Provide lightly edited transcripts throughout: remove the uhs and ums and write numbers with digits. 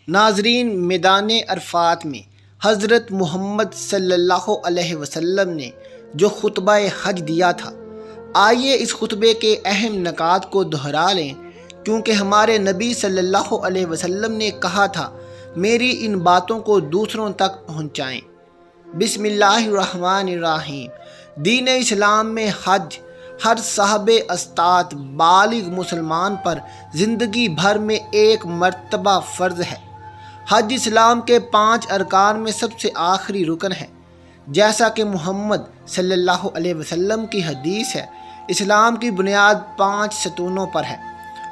ناظرین، میدان عرفات میں حضرت محمد صلی اللہ علیہ وسلم نے جو خطبہ حج دیا تھا، آئیے اس خطبے کے اہم نکات کو دہرا لیں، کیونکہ ہمارے نبی صلی اللہ علیہ وسلم نے کہا تھا میری ان باتوں کو دوسروں تک پہنچائیں۔ بسم اللہ الرحمن الرحیم۔ دین اسلام میں حج ہر صاحب استطاعت بالغ مسلمان پر زندگی بھر میں ایک مرتبہ فرض ہے۔ حج اسلام کے 5 ارکان میں سب سے آخری رکن ہے۔ جیسا کہ محمد صلی اللہ علیہ وسلم کی حدیث ہے، اسلام کی بنیاد 5 ستونوں پر ہے: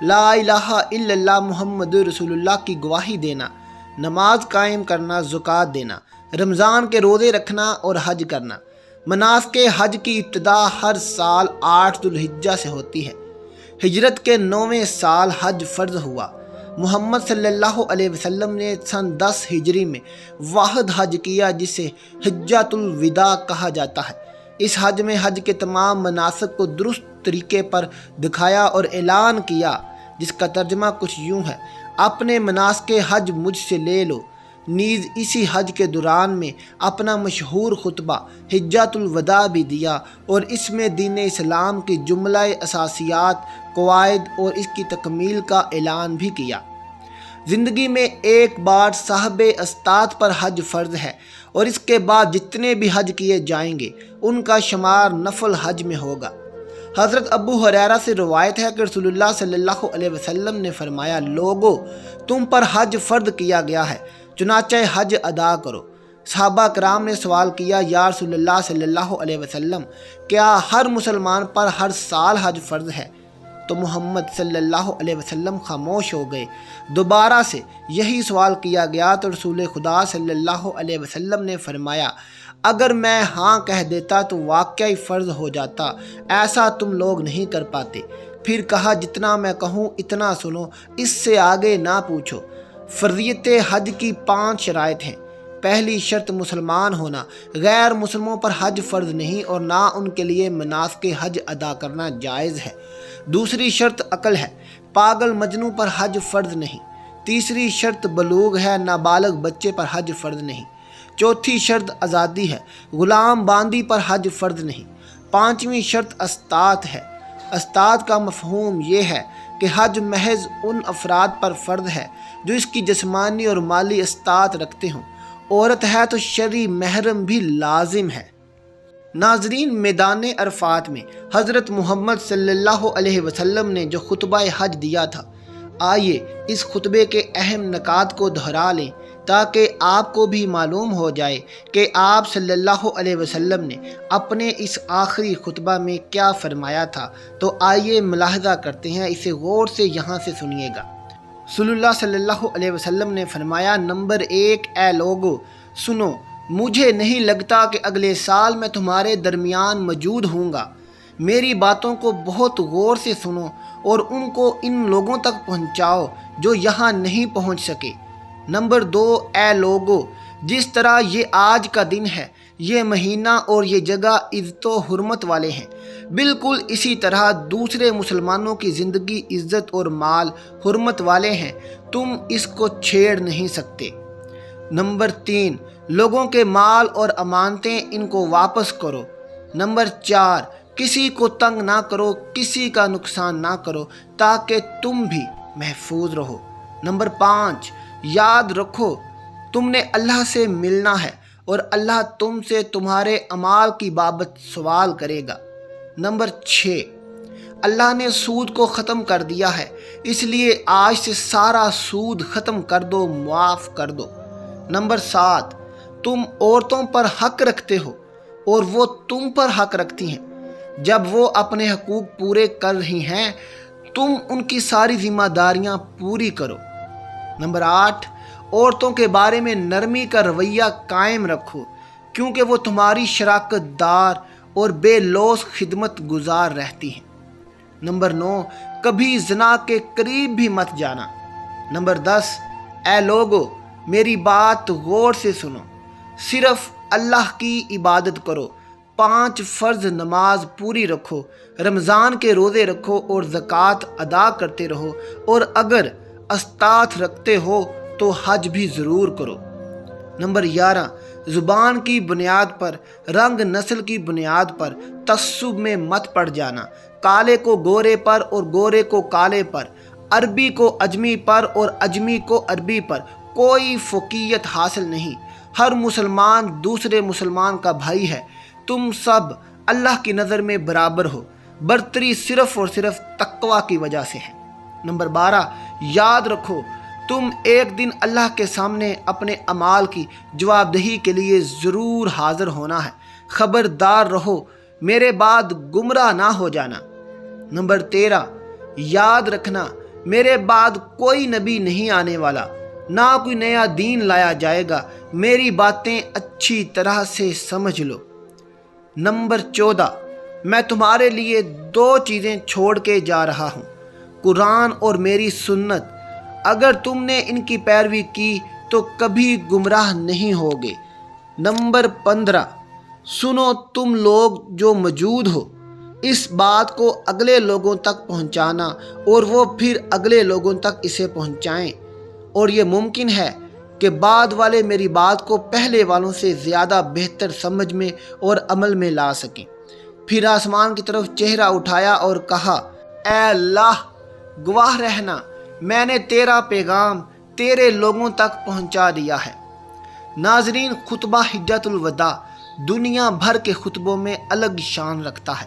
لا الہ الا اللہ محمد رسول اللہ کی گواہی دینا، نماز قائم کرنا، زکوٰۃ دینا، رمضان کے روزے رکھنا اور حج کرنا۔ مناسک حج کی ابتدا ہر سال 8 ذوالحجہ سے ہوتی ہے۔ ہجرت کے 9ویں سال حج فرض ہوا۔ محمد صلی اللہ علیہ وسلم نے سن 10 ہجری میں واحد حج کیا، جسے حجۃ الوداع کہا جاتا ہے۔ اس حج میں حج کے تمام مناسک کو درست طریقے پر دکھایا اور اعلان کیا، جس کا ترجمہ کچھ یوں ہے: اپنے مناسک حج مجھ سے لے لو۔ نیز اسی حج کے دوران میں اپنا مشہور خطبہ حجۃ الوداع بھی دیا اور اس میں دین اسلام کی جملہ اساسیات، قواعد اور اس کی تکمیل کا اعلان بھی کیا۔ زندگی میں ایک بار صاحب استطاعت پر حج فرض ہے، اور اس کے بعد جتنے بھی حج کیے جائیں گے ان کا شمار نفل حج میں ہوگا۔ حضرت ابو ہریرہ سے روایت ہے کہ رسول اللہ صلی اللہ علیہ وسلم نے فرمایا: لوگو، تم پر حج فرض کیا گیا ہے، چنانچہ حج ادا کرو۔ صحابہ کرام نے سوال کیا: یا رسول اللہ صلی اللہ علیہ وسلم، کیا ہر مسلمان پر ہر سال حج فرض ہے؟ تو محمد صلی اللہ علیہ وسلم خاموش ہو گئے۔ دوبارہ سے یہی سوال کیا گیا تو رسول خدا صلی اللہ علیہ وسلم نے فرمایا: اگر میں ہاں کہہ دیتا تو واقعی فرض ہو جاتا، ایسا تم لوگ نہیں کر پاتے۔ پھر کہا: جتنا میں کہوں اتنا سنو، اس سے آگے نہ پوچھو۔ فرضیت حج کی 5 شرائط ہیں۔ پہلی شرط مسلمان ہونا، غیر مسلموں پر حج فرض نہیں اور نہ ان کے لیے مناسک حج ادا کرنا جائز ہے۔ دوسری شرط عقل ہے، پاگل مجنوں پر حج فرض نہیں۔ تیسری شرط بلوغ ہے، نابالغ بچے پر حج فرض نہیں۔ چوتھی شرط آزادی ہے، غلام باندی پر حج فرض نہیں۔ 5ویں شرط استطاعت ہے۔ استطاعت کا مفہوم یہ ہے کہ حج محض ان افراد پر فرض ہے جو اس کی جسمانی اور مالی استطاعت رکھتے ہوں۔ عورت ہے تو شرعی محرم بھی لازم ہے۔ ناظرین، میدان عرفات میں حضرت محمد صلی اللہ علیہ وسلم نے جو خطبہ حج دیا تھا، آئیے اس خطبے کے اہم نکات کو دہرا لیں تاکہ آپ کو بھی معلوم ہو جائے کہ آپ صلی اللہ علیہ وسلم نے اپنے اس آخری خطبہ میں کیا فرمایا تھا۔ تو آئیے ملاحظہ کرتے ہیں، اسے غور سے یہاں سے سنیے گا۔ رسول اللہ صلی اللہ علیہ وسلم نے فرمایا: نمبر 1، اے لوگو سنو، مجھے نہیں لگتا کہ اگلے سال میں تمہارے درمیان موجود ہوں گا۔ میری باتوں کو بہت غور سے سنو اور ان کو ان لوگوں تک پہنچاؤ جو یہاں نہیں پہنچ سکے۔ نمبر 2، اے لوگو، جس طرح یہ آج کا دن ہے، یہ مہینہ اور یہ جگہ عزت و حرمت والے ہیں، بالکل اسی طرح دوسرے مسلمانوں کی زندگی، عزت اور مال حرمت والے ہیں، تم اس کو چھیڑ نہیں سکتے۔ نمبر 3، لوگوں کے مال اور امانتیں ان کو واپس کرو۔ نمبر 4، کسی کو تنگ نہ کرو، کسی کا نقصان نہ کرو، تاکہ تم بھی محفوظ رہو۔ نمبر 5، یاد رکھو تم نے اللہ سے ملنا ہے اور اللہ تم سے تمہارے اعمال کی بابت سوال کرے گا۔ نمبر 6، اللہ نے سود کو ختم کر دیا ہے، اس لیے آج سے سارا سود ختم کر دو، معاف کر دو۔ نمبر 7، تم عورتوں پر حق رکھتے ہو اور وہ تم پر حق رکھتی ہیں۔ جب وہ اپنے حقوق پورے کر رہی ہیں، تم ان کی ساری ذمہ داریاں پوری کرو۔ نمبر 8، عورتوں کے بارے میں نرمی کا رویہ قائم رکھو، کیونکہ وہ تمہاری شراکت دار اور بے لوث خدمت گزار رہتی ہیں۔ نمبر 9، کبھی زنا کے قریب بھی مت جانا۔ نمبر 10، اے لوگو میری بات غور سے سنو، صرف اللہ کی عبادت کرو، 5 فرض نماز پوری رکھو، رمضان کے روزے رکھو اور زکوٰۃ ادا کرتے رہو، اور اگر استطاعت رکھتے ہو تو حج بھی ضرور کرو۔ نمبر 11، زبان کی بنیاد پر، رنگ نسل کی بنیاد پر تعصب میں مت پڑ جانا۔ کالے کو گورے پر اور گورے کو کالے پر، عربی کو اجمی پر اور اجمی کو عربی پر کوئی فوقیت حاصل نہیں۔ ہر مسلمان دوسرے مسلمان کا بھائی ہے۔ تم سب اللہ کی نظر میں برابر ہو۔ برتری صرف اور صرف تقوی کی وجہ سے ہے۔ نمبر 12، یاد رکھو تم ایک دن اللہ کے سامنے اپنے اعمال کی جواب دہی کے لیے ضرور حاضر ہونا ہے۔ خبردار رہو، میرے بعد گمراہ نہ ہو جانا۔ نمبر 13، یاد رکھنا میرے بعد کوئی نبی نہیں آنے والا، نہ کوئی نیا دین لایا جائے گا۔ میری باتیں اچھی طرح سے سمجھ لو۔ نمبر 14، میں تمہارے لیے 2 چیزیں چھوڑ کے جا رہا ہوں، قرآن اور میری سنت۔ اگر تم نے ان کی پیروی کی تو کبھی گمراہ نہیں ہوگے۔ نمبر 15، سنو تم لوگ جو موجود ہو، اس بات کو اگلے لوگوں تک پہنچانا اور وہ پھر اگلے لوگوں تک اسے پہنچائیں، اور یہ ممکن ہے کہ بعد والے میری بات کو پہلے والوں سے زیادہ بہتر سمجھ میں اور عمل میں لا سکیں۔ پھر آسمان کی طرف چہرہ اٹھایا اور کہا، اے اللہ، گواہ رہنا میں نے تیرا پیغام تیرے لوگوں تک پہنچا دیا ہے۔ ناظرین، خطبہ حجۃ الوداع دنیا بھر کے خطبوں میں الگ شان رکھتا ہے۔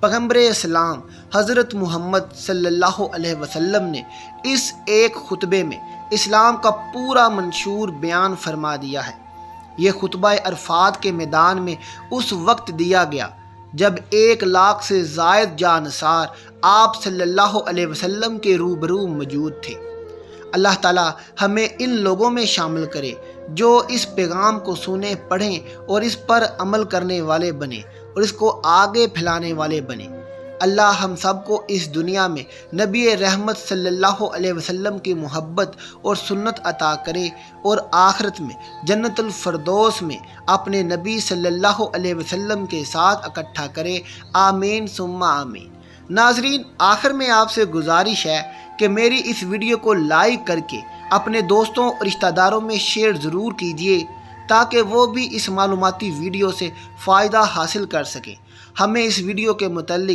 پیغمبر اسلام حضرت محمد صلی اللہ علیہ وسلم نے اس ایک خطبے میں اسلام کا پورا منشور بیان فرما دیا ہے۔ یہ خطبہ عرفات کے میدان میں اس وقت دیا گیا جب 1 لاکھ سے زائد جانصار آپ صلی اللہ علیہ وسلم کے روبرو موجود تھے۔ اللہ تعالیٰ ہمیں ان لوگوں میں شامل کرے جو اس پیغام کو سنیں، پڑھیں اور اس پر عمل کرنے والے بنیں اور اس کو آگے پھیلانے والے بنیں۔ اللہ ہم سب کو اس دنیا میں نبی رحمت صلی اللہ علیہ وسلم کی محبت اور سنت عطا کرے اور آخرت میں جنت الفردوس میں اپنے نبی صلی اللہ علیہ وسلم کے ساتھ اکٹھا کرے۔ آمین ثم آمین۔ ناظرین، آخر میں آپ سے گزارش ہے کہ میری اس ویڈیو کو لائک کر کے اپنے دوستوں اور رشتہ داروں میں شیئر ضرور کیجیے تاکہ وہ بھی اس معلوماتی ویڈیو سے فائدہ حاصل کر سکیں۔ ہمیں اس ویڈیو کے متعلق